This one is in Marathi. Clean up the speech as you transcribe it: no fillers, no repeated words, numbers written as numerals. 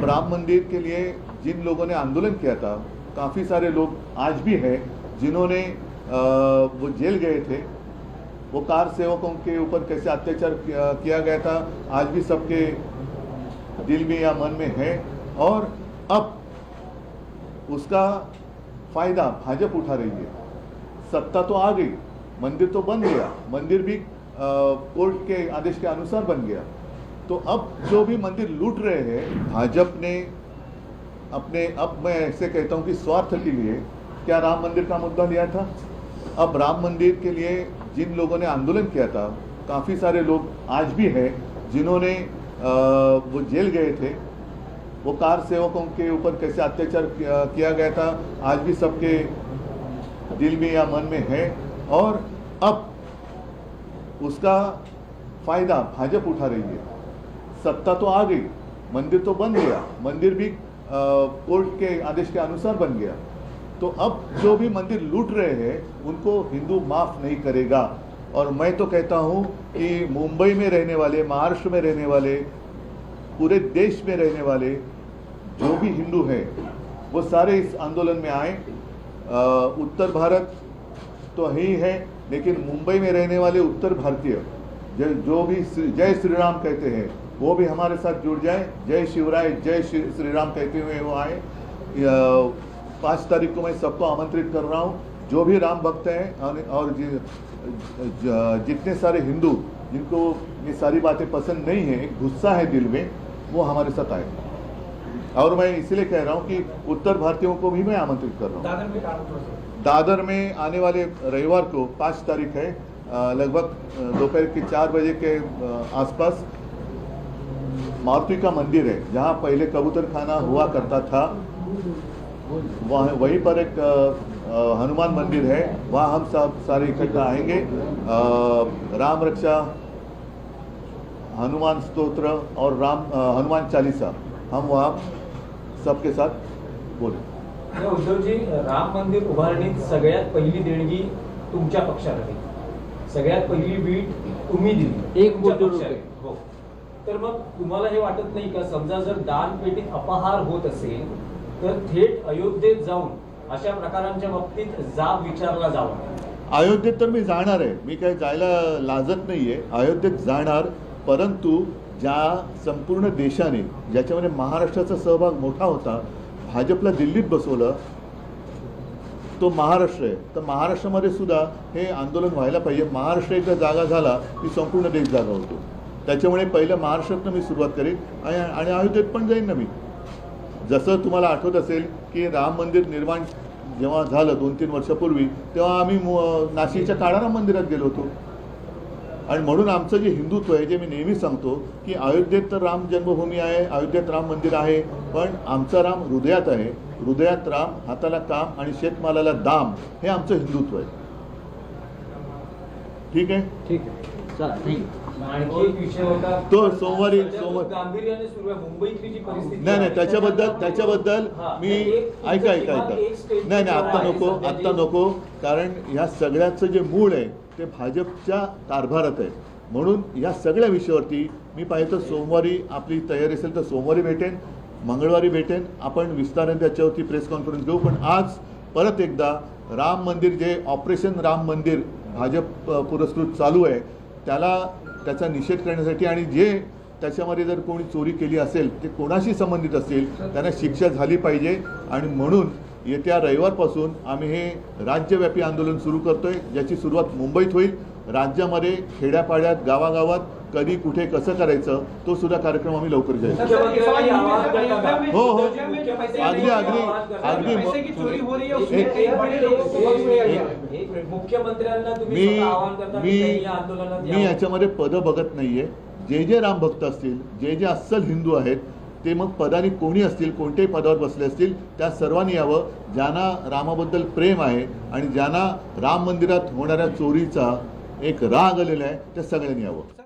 अब राम मंदिर के लिए जिन लोगों ने आंदोलन किया था, काफ़ी सारे लोग आज भी हैं जिन्होंने वो जेल गए थे। वो कार सेवकों के ऊपर कैसे अत्याचार किया गया था आज भी सबके दिल में या मन में है। और अब उसका फायदा भाजपा उठा रही है। सत्ता तो आ गई, मंदिर तो बन गया, मंदिर भी कोर्ट के आदेश के अनुसार बन गया। तो अब जो भी मंदिर लूट रहे हैं भाजपा ने अपने, अब मैं ऐसे कहता हूं कि स्वार्थ के लिए क्या राम मंदिर का मुद्दा लिया था। अब राम मंदिर के लिए जिन लोगों ने आंदोलन किया था, काफ़ी सारे लोग आज भी हैं जिन्होंने वो जेल गए थे। वो कार सेवकों के ऊपर कैसे अत्याचार किया गया था आज भी सबके दिल में या मन में है। और अब उसका फायदा भाजपा उठा रही है। सत्ता तो आ गई, मंदिर तो बन गया, मंदिर भी कोर्ट के आदेश के अनुसार बन गया। तो अब जो भी मंदिर लूट रहे हैं उनको हिंदू माफ नहीं करेगा। और मैं तो कहता हूं कि मुंबई में रहने वाले, महाराष्ट्र में रहने वाले, पूरे देश में रहने वाले जो भी हिंदू हैं वो सारे इस आंदोलन में आए। उत्तर भारत तो ही है, लेकिन मुंबई में रहने वाले उत्तर भारतीय जो भी जय श्री राम कहते हैं वो भी हमारे साथ जुड़ जाए। जय शिवराय, जय श्री राम कहते हुए वो आए। 5 तारीख को मैं सबको आमंत्रित कर रहा हूँ। जो भी राम भक्त हैं और जितने सारे हिंदू जिनको ये सारी बातें पसंद नहीं है, एक गुस्सा है दिल में, वो हमारे साथ आए। और मैं इसलिए कह रहा हूँ कि उत्तर भारतीयों को भी मैं आमंत्रित कर रहा हूँ। दादर में आने वाले रविवार को 5 तारीख है, लगभग दोपहर के 4 बजे के आसपास मारुति का मंदिर है, जहाँ पहले कबूतर खाना हुआ करता था। वहीं पर एक हनुमान मंदिर है, वहाँ हम सब सारे इकट्ठा आएंगे। राम रक्षा, हनुमान स्तोत्र और हनुमान चालीसा हम वहाँ सबके साथ बोले। उद्धवजी, राम मंदिर उभारणीत सगळ्यात पहिली देणगी तुमच्या पक्षाला दिली, सगळ्यात पहिली बीट तुम्ही दिली, 1 कोटी रुपये। हो, तर मग तुम्हाला हे वाटत नाही का, समजा जर दानपेटीत अपहार होत असेल तर थेट अयोध्येत जाऊन अशा प्रकारांच्या बाबतीत जाब विचारला जावा? अयोध्येत तर मी जाणार आहे, मी काही जायला लाजत नाहीये, अयोध्येत जाणार। परंतु ज्या संपूर्ण देशाने, ज्याच्यामध्ये महाराष्ट्राचा सहभाग मोठा होता, भाजपला दिल्लीत बसवलं, तो महाराष्ट्र आहे। तर महाराष्ट्रामध्ये सुद्धा हे आंदोलन व्हायला पाहिजे। महाराष्ट्र एकदा जागा झाला की संपूर्ण देश जागा होतो। त्याच्यामुळे पहिलं महाराष्ट्रातनं मी सुरुवात करेन आणि अयोध्येत पण जाईन ना मी। जसं तुम्हाला आठवत असेल की राम मंदिर निर्माण जेव्हा झालं 2-3 वर्षापूर्वी, तेव्हा आम्ही नाशिकच्या काळाराम मंदिरात गेलो होतो। आणि म्हणून आमचं जे हिंदुत्व आहे, जे मी नेहमी सांगतो की अयोध्येत तर राम जन्मभूमी आहे, अयोध्येत राम मंदिर आहे, पण आमचा राम हृदयात आहे। हृदयात राम, हाताला काम आणि शेतमालाला दाम, हे आमचं हिंदुत्व आहे। ठीक आहे, ठीक आहे, चला, थँक्यू। आणखी एक विषय होता तो सोमवारी गांभीर्याने सुरू आहे मुंबईतली जी परिस्थिती। नाही, त्याच्याबद्दल मी ऐका नाही, आत्ता नको, कारण ह्या सगळ्याचं जे मूळ आहे ते भाजपच्या कारभारात आहे। म्हणून या सगळ्या विषयावरती मी पाहिजे तर सोमवारी आपली तयारी असेल तर सोमवारी भेटेन, मंगळवारी भेटेन, आपण विस्ताराने त्याच्यावरती प्रेस कॉन्फरन्स घेऊ। पण आज परत एकदा राम मंदिर, जे ऑपरेशन राम मंदिर भाजप पुरस्कृत चालू आहे, त्याचा निषेध करण्यासाठी आणि जे त्याच्यामध्ये जर कोणी चोरी केली असेल, ते कोणाशी संबंधित असेल, त्यांना शिक्षा झाली पाहिजे। आणि म्हणून येत्या रविवारपासून आम्ही हे राज्यव्यापी आंदोलन सुरू करतोय, ज्याची सुरुवात मुंबईत होईल। राज्यामध्ये खेड्यापाड्यात, गावागावात कधी कुठे कसं करायचं, तो सुद्धा कार्यक्रम आम्ही लवकर जाईल। हो, अगदी मी याच्यामध्ये पद बघत नाहीये। जे राम भक्त असतील, जे अस्सल हिंदू आहेत, ते मग पदानी कोणी असतील, कोणत्याही पदावर बसले असतील, त्या सर्वांनी यावं। ज्यांना रामाबद्दल प्रेम आहे आणि ज्यांना राम मंदिरात होणाऱ्या चोरीचा एक राग आलेला आहे, त्या सगळ्यांनी यावं।